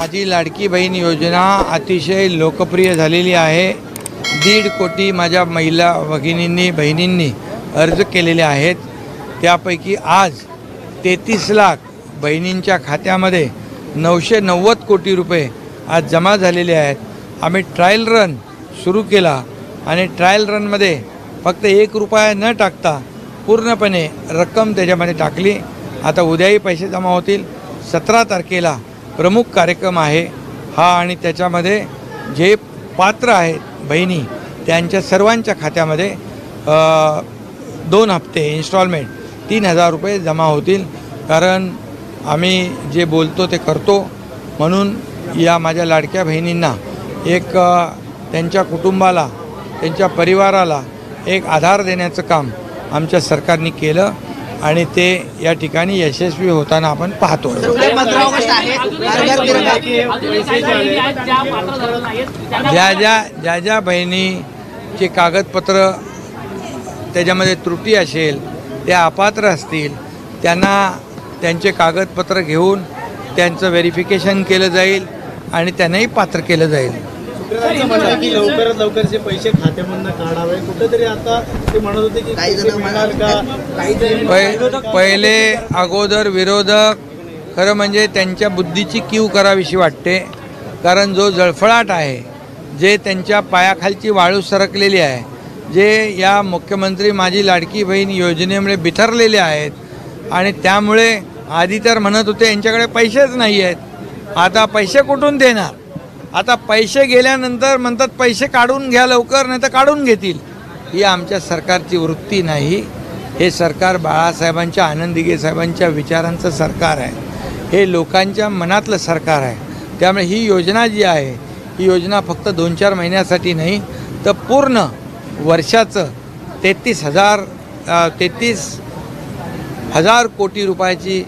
माझी लाडकी बहीण योजना अतिशय लोकप्रिय झालेली आहे। 1.5 कोटी माझ्या महिला भगिनींनी बहिणींनी अर्ज केलेले आहेत। त्यापैकी आज 33 लाख बहिणींच्या खात्यामध्ये 990 कोटी रुपये आज जमा झालेले आहेत। आम्ही ट्रायल रन सुरू केला आणि ट्रायल रनमध्ये फक्त 1 रुपया न टाकता पूर्णपणे रक्कम त्याच्यामध्ये टाकली। आता उद्याही पैसे जमा होतील। 17 तारखेला प्रमुख कार्यक्रम आहे हा आणि त्याच्यामध्ये जे पात्र आहेत बहिणी त्यांच्या सर्वांच्या खात्यामध्ये 2 हप्ते इन्स्टॉलमेंट 3000 रुपये जमा होतील। कारण आम्ही जे बोलतो ते करतो, म्हणून या माझ्या लाडक्या बहिणींना एक त्यांच्या कुटुंबाला त्यांच्या परिवाराला एक आधार देण्याचं काम आमच्या सरकारने केलं आणि ते या ठिकाणी यशस्वी होताना आपण पाहतो। ज्या बहिणीचे कागदपत्र त्याच्यामध्ये त्रुटी असेल, त्या अपात्र असतील, त्यांना त्यांचे कागदपत्र घेऊन त्यांचं व्हेरिफिकेशन केलं जाईल आणि त्यांनाही पात्र केलं जाईल। की लवकरात लवकरचे पैसे खात्यामधून काढावे, कुठेतरी आता ते म्हणत होते की पहिले अगोदर विरोधक खरं म्हणजे त्यांच्या बुद्धीची कीव करावीशी वाटते। कारण जो जळफळाट आहे, जे त्यांच्या पायाखालची वाळू सरकलेली आहे, जे या मुख्यमंत्री माझी लाडकी बहीण योजनेमुळे बिथरलेले आहेत आणि त्यामुळे आधी तर म्हणत होते यांच्याकडे पैसेच नाही आहेत, आता पैसे कुठून देणार। आता पैसे गेल्यानंतर म्हणतात पैसे काढून घ्या लवकर, नाही तर काढून घेतील। ही आमच्या सरकारची वृत्ती नाही। हे सरकार बाळासाहेबांच्या आनंद दिघे साहेबांच्या विचारांचं सरकार आहे, हे लोकांच्या मनातलं सरकार आहे। त्यामुळे ही योजना जी आहे ही योजना फक्त 2-4 महिन्यासाठी नाही तर पूर्ण वर्षाचं 33,000 कोटी रुपयाची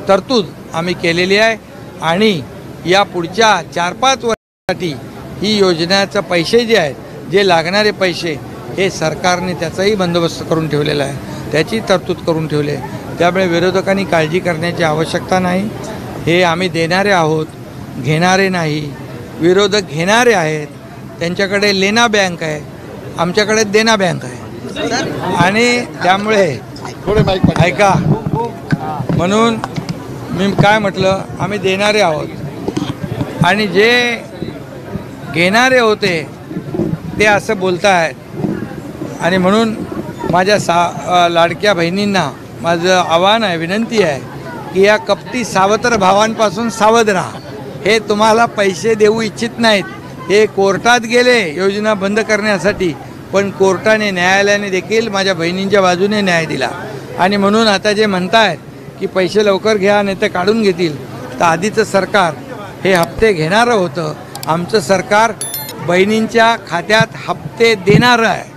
तरतूद आम्ही केलेली आहे आणि या पुढच्या 4-5 वर्षांसाठी ही योजनेचे पैसे जे आहेत, जे लागणारे पैसे, हे सरकारने त्याचाही बंदोबस्त करून ठेवलेला आहे, त्याची तरतूद करून ठेवली आहे। त्यामुळे विरोधकांनी काळजी करण्याची आवश्यकता नाही। हे आम्ही देणारे आहोत, घेणारे नाही। विरोधक घेणारे आहेत, त्यांच्याकडे लेना बँक आहे, आमच्याकडे देना बँक आहे आणि त्यामुळे ऐका, म्हणून मी काय म्हटलं, आम्ही देणारे आहोत आणि जे घेणारे होते ते असं बोलत आहेत। आणि म्हणून माझ्या लाडक्या बहिणींना माझं आव्हान आहे, विनंती आहे की या कपटी सावत्र भावांपासून सावध राहा। हे तुम्हाला पैसे देऊ इच्छित नाहीत, हे कोर्टात गेले योजना बंद करण्यासाठी, पण कोर्टाने न्यायालयाने देखील माझ्या बहिणींच्या बाजूने न्याय दिला आणि म्हणून आता जे म्हणतायत की पैसे लवकर घ्या नाही तर काढून घेतील, तर आधीचं सरकार हे हप्ते घेणारं होतं। आमचं सरकार बहिणींच्या खात्यात हप्ते देणारं आहे।